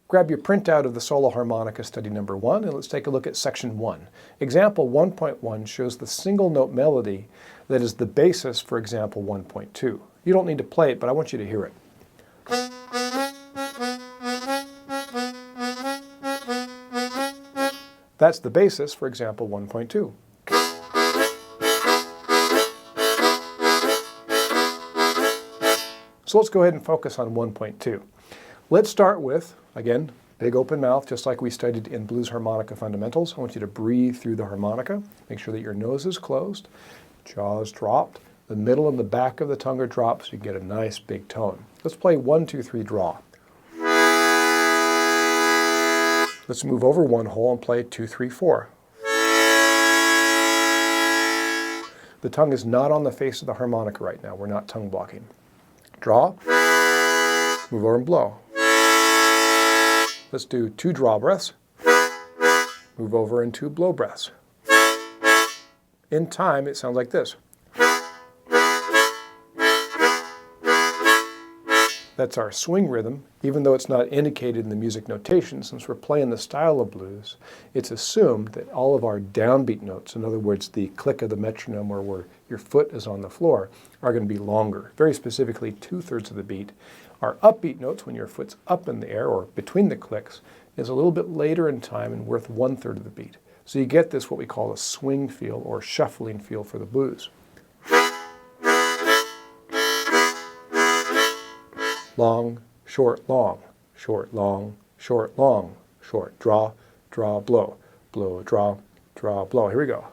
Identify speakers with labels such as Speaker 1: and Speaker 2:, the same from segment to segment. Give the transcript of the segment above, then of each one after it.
Speaker 1: Grab your printout of the solo harmonica study number 1 and let's take a look at section 1. Example 1.1 shows the single note melody that is the basis for example 1.2. You don't need to play it, but I want you to hear it. That's the basis for example 1.2. So let's go ahead and focus on 1.2. Let's start with, again, big open mouth, just like we studied in blues harmonica fundamentals. I want you to breathe through the harmonica. Make sure that your nose is closed, jaws dropped, the middle and the back of the tongue are dropped so you get a nice big tone. Let's play 1, 2, 3, draw. Let's move over one hole and play 2, 3, 4. The tongue is not on the face of the harmonica right now. We're not tongue blocking. Draw, move over and blow. Let's do 2 draw breaths, move over and 2 blow breaths. In time, it sounds like this. That's our swing rhythm. Even though it's not indicated in the music notation, since we're playing the style of blues, it's assumed that all of our downbeat notes, in other words, the click of the metronome or where your foot is on the floor, are going to be longer. Very specifically, 2/3 of the beat. Our upbeat notes, when your foot's up in the air or between the clicks, is a little bit later in time and worth 1/3 of the beat. So you get this, what we call a swing feel or shuffling feel for the blues. Long, short, long, short, long, short, long, short, draw, draw, blow, blow, draw, draw, blow. Here we go.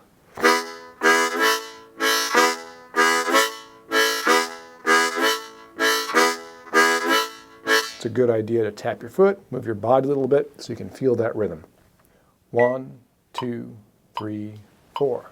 Speaker 1: It's a good idea to tap your foot, move your body a little bit so you can feel that rhythm. 1, 2, 3, 4.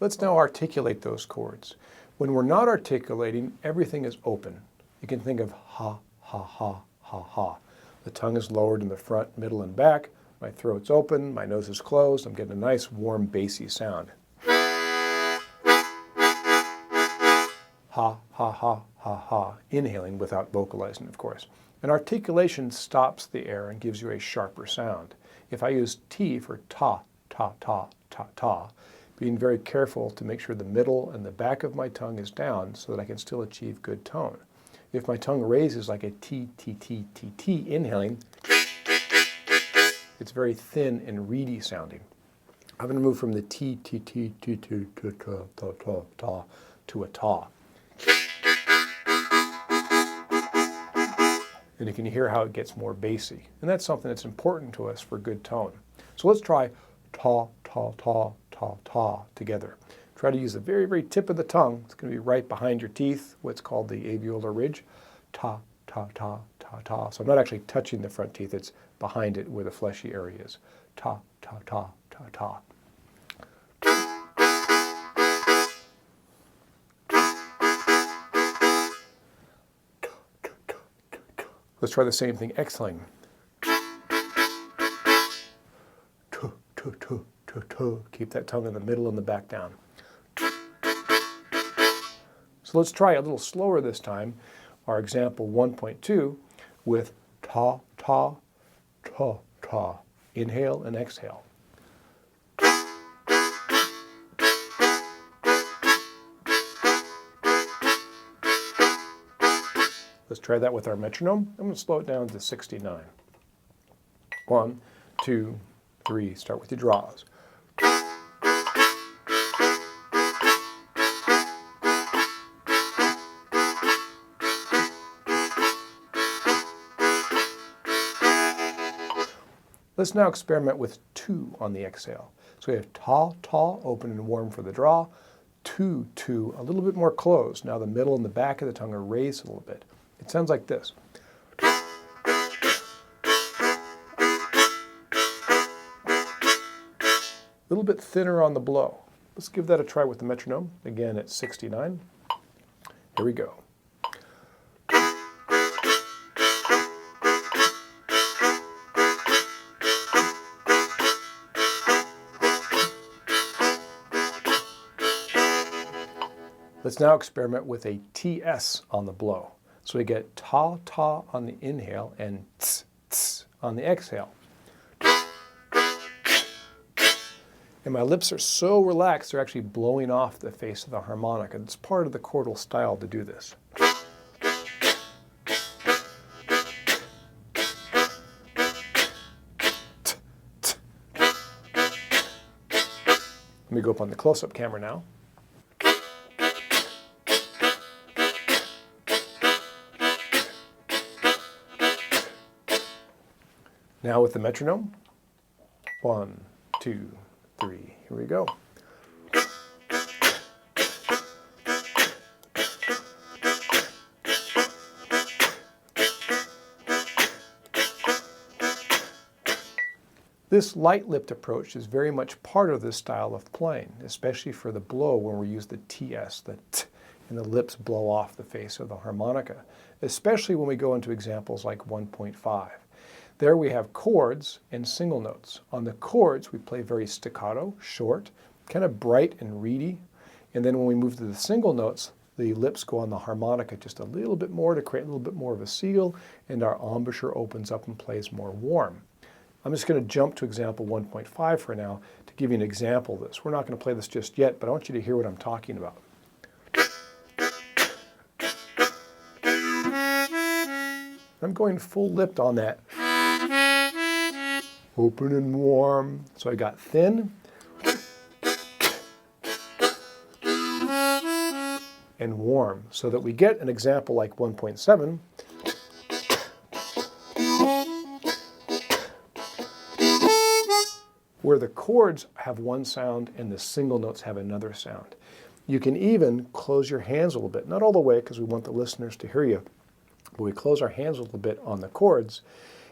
Speaker 1: Let's now articulate those chords. When we're not articulating, everything is open. You can think of ha, ha, ha, ha, ha. The tongue is lowered in the front, middle, and back. My throat's open, my nose is closed. I'm getting a nice, warm, bassy sound. Ha, ha, ha, ha, ha. Inhaling without vocalizing, of course. And articulation stops the air and gives you a sharper sound. If I use T for ta, ta, ta, ta, ta, being very careful to make sure the middle and the back of my tongue is down so that I can still achieve good tone. If my tongue raises like a T, T, T, T, T, inhaling, it's very thin and reedy sounding. I'm going to move from the T, T, T, T, T, T, ta, ta, ta, ta, to a ta. And you can hear how it gets more bassy. And that's something that's important to us for good tone. So let's try ta, ta, ta, ta, ta together. Try to use the very, very tip of the tongue. It's going to be right behind your teeth, what's called the alveolar ridge. Ta, ta, ta, ta, ta. So I'm not actually touching the front teeth. It's behind it where the fleshy area is. Ta, ta, ta, ta, ta. Let's try the same thing exhaling. Keep that tongue in the middle and the back down. So let's try a little slower this time. Our example 1.2 with ta, ta, ta, ta. Inhale and exhale. Let's try that with our metronome. I'm going to slow it down to 69. 1, 2, 3. Start with your draws. Let's now experiment with 2 on the exhale. So we have ta, ta, open and warm for the draw. 2, 2, a little bit more closed. Now the middle and the back of the tongue are raised a little bit. It sounds like this. A little bit thinner on the blow. Let's give that a try with the metronome. Again at 69. Here we go. Let's now experiment with a TS on the blow. So we get ta, ta on the inhale and ts, ts on the exhale. And my lips are so relaxed, they're actually blowing off the face of the harmonica. It's part of the chordal style to do this. Let me go up on the close-up camera now. Now with the metronome. 1, 2, 3. Here we go. This light-lipped approach is very much part of this style of playing, especially for the blow when we use the TS, the T, and the lips blow off the face of the harmonica, especially when we go into examples like 1.5. There we have chords and single notes. On the chords, we play very staccato, short, kind of bright and reedy. And then when we move to the single notes, the lips go on the harmonica just a little bit more to create a little bit more of a seal, and our embouchure opens up and plays more warm. I'm just going to jump to example 1.5 for now to give you an example of this. We're not going to play this just yet, but I want you to hear what I'm talking about. I'm going full lipped on that. Open and warm. So I got thin and warm, so that we get an example like 1.7. Where the chords have one sound and the single notes have another sound. You can even close your hands a little bit, not all the way because we want the listeners to hear you, but we close our hands a little bit on the chords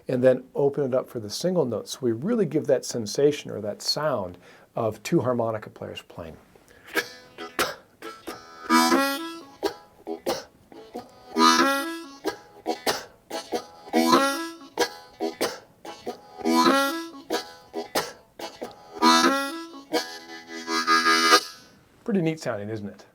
Speaker 1: and then open it up for the single notes. So we really give that sensation or that sound of two harmonica players playing. Pretty neat sounding, isn't it?